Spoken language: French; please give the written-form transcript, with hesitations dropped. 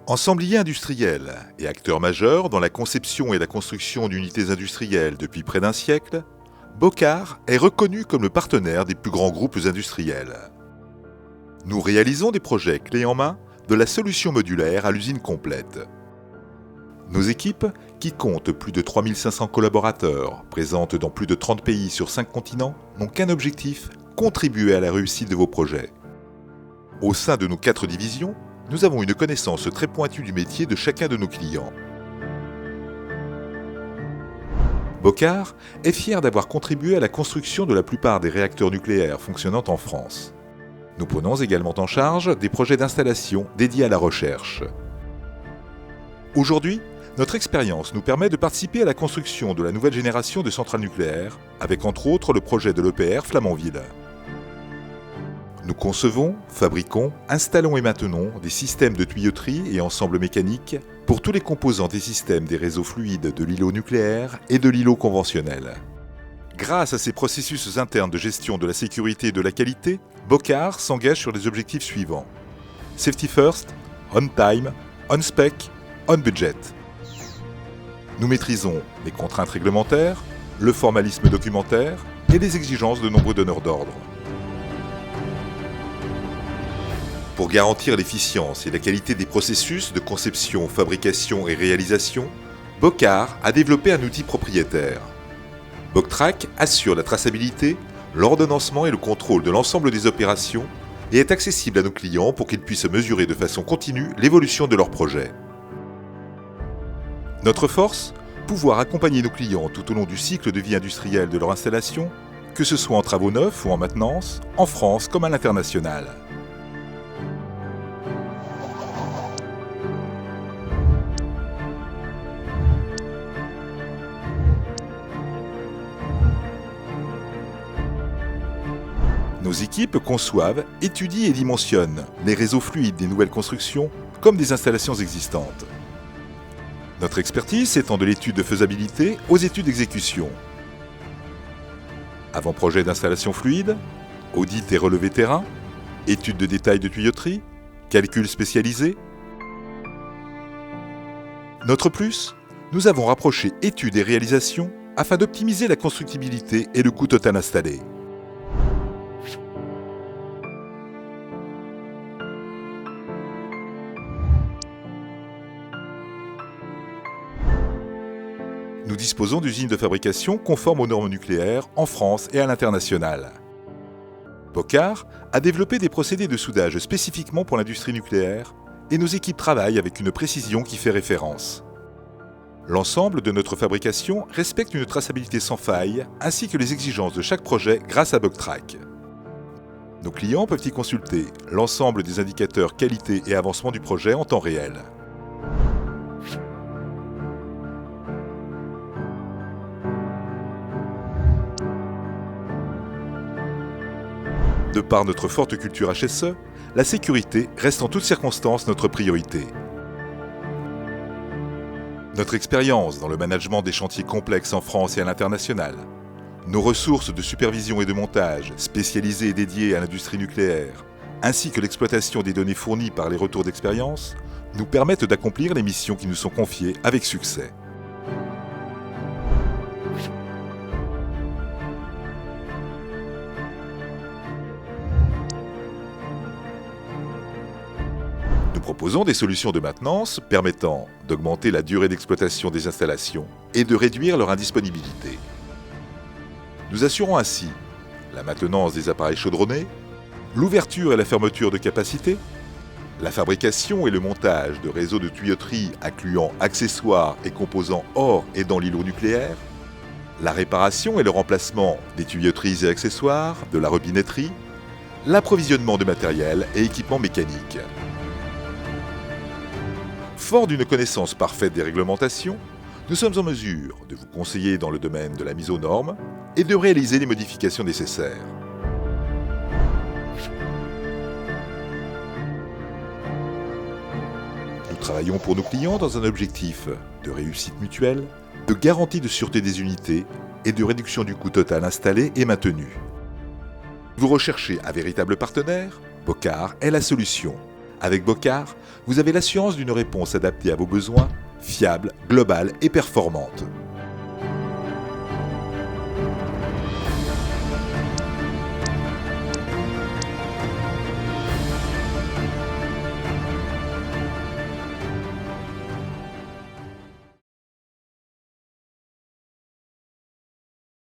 Ensemblier industriel et acteur majeur dans la conception et la construction d'unités industrielles depuis près d'un siècle, Bocard est reconnu comme le partenaire des plus grands groupes industriels. Nous réalisons des projets clés en main de la solution modulaire à l'usine complète. Nos équipes, qui comptent plus de 3500 collaborateurs, présentes dans plus de 30 pays sur 5 continents, n'ont qu'un objectif, contribuer à la réussite de vos projets. Au sein de nos 4 divisions, nous avons une connaissance très pointue du métier de chacun de nos clients. Bocard est fier d'avoir contribué à la construction de la plupart des réacteurs nucléaires fonctionnant en France. Nous prenons également en charge des projets d'installation dédiés à la recherche. Aujourd'hui, notre expérience nous permet de participer à la construction de la nouvelle génération de centrales nucléaires, avec entre autres le projet de l'EPR Flamanville. Nous concevons, fabriquons, installons et maintenons des systèmes de tuyauterie et ensembles mécaniques pour tous les composants des systèmes des réseaux fluides de l'îlot nucléaire et de l'îlot conventionnel. Grâce à ces processus internes de gestion de la sécurité et de la qualité, Bocard s'engage sur les objectifs suivants. Safety first, on time, on spec, on budget. Nous maîtrisons les contraintes réglementaires, le formalisme documentaire et les exigences de nombreux donneurs d'ordre. Pour garantir l'efficience et la qualité des processus de conception, fabrication et réalisation, Bocard a développé un outil propriétaire. Boctrack assure la traçabilité, l'ordonnancement et le contrôle de l'ensemble des opérations et est accessible à nos clients pour qu'ils puissent mesurer de façon continue l'évolution de leur projet. Notre force, pouvoir accompagner nos clients tout au long du cycle de vie industrielle de leur installation, que ce soit en travaux neufs ou en maintenance, en France comme à l'international. Nos équipes conçoivent, étudient et dimensionnent les réseaux fluides des nouvelles constructions comme des installations existantes. Notre expertise s'étend de l'étude de faisabilité aux études d'exécution. Avant-projet d'installation fluide, audit et relevé terrain, étude de détail de tuyauterie, calcul spécialisé. Notre plus, nous avons rapproché études et réalisation afin d'optimiser la constructibilité et le coût total installé. Nous disposons d'usines de fabrication conformes aux normes nucléaires en France et à l'international. Bocard a développé des procédés de soudage spécifiquement pour l'industrie nucléaire et nos équipes travaillent avec une précision qui fait référence. L'ensemble de notre fabrication respecte une traçabilité sans faille ainsi que les exigences de chaque projet grâce à Boctrack. Nos clients peuvent y consulter l'ensemble des indicateurs qualité et avancement du projet en temps réel. De par notre forte culture HSE, la sécurité reste en toutes circonstances notre priorité. Notre expérience dans le management des chantiers complexes en France et à l'international, nos ressources de supervision et de montage spécialisées et dédiées à l'industrie nucléaire, ainsi que l'exploitation des données fournies par les retours d'expérience, nous permettent d'accomplir les missions qui nous sont confiées avec succès. Nous proposons des solutions de maintenance permettant d'augmenter la durée d'exploitation des installations et de réduire leur indisponibilité. Nous assurons ainsi la maintenance des appareils chaudronnés, l'ouverture et la fermeture de capacité, la fabrication et le montage de réseaux de tuyauterie incluant accessoires et composants hors et dans l'îlot nucléaire, la réparation et le remplacement des tuyauteries et accessoires, de la robinetterie, l'approvisionnement de matériel et équipements mécaniques. Fort d'une connaissance parfaite des réglementations, nous sommes en mesure de vous conseiller dans le domaine de la mise aux normes et de réaliser les modifications nécessaires. Nous travaillons pour nos clients dans un objectif de réussite mutuelle, de garantie de sûreté des unités et de réduction du coût total installé et maintenu. Vous recherchez un véritable partenaire ? Bocard est la solution. Avec Bocar, vous avez l'assurance d'une réponse adaptée à vos besoins, fiable, globale et performante.